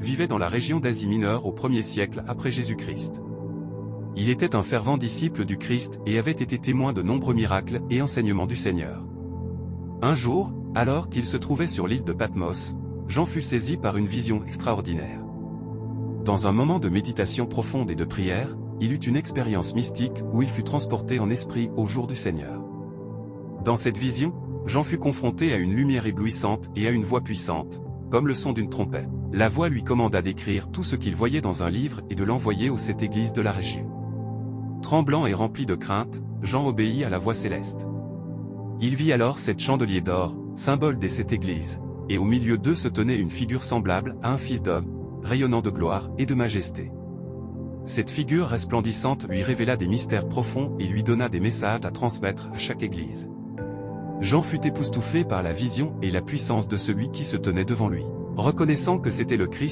vivait dans la région d'Asie mineure au 1er siècle après Jésus-Christ. Il était un fervent disciple du Christ et avait été témoin de nombreux miracles et enseignements du Seigneur. Un jour, alors qu'il se trouvait sur l'île de Patmos, Jean fut saisi par une vision extraordinaire. Dans un moment de méditation profonde et de prière, il eut une expérience mystique où il fut transporté en esprit au jour du Seigneur. Dans cette vision, Jean fut confronté à une lumière éblouissante et à une voix puissante, comme le son d'une trompette. La voix lui commanda d'écrire tout ce qu'il voyait dans un livre et de l'envoyer aux 7 églises de la région. Tremblant et rempli de crainte, Jean obéit à la voix céleste. Il vit alors 7 chandeliers d'or, symbole des 7 églises, et au milieu d'eux se tenait une figure semblable à un fils d'homme, rayonnant de gloire et de majesté. Cette figure resplendissante lui révéla des mystères profonds et lui donna des messages à transmettre à chaque église. Jean fut époustouflé par la vision et la puissance de celui qui se tenait devant lui. Reconnaissant que c'était le Christ,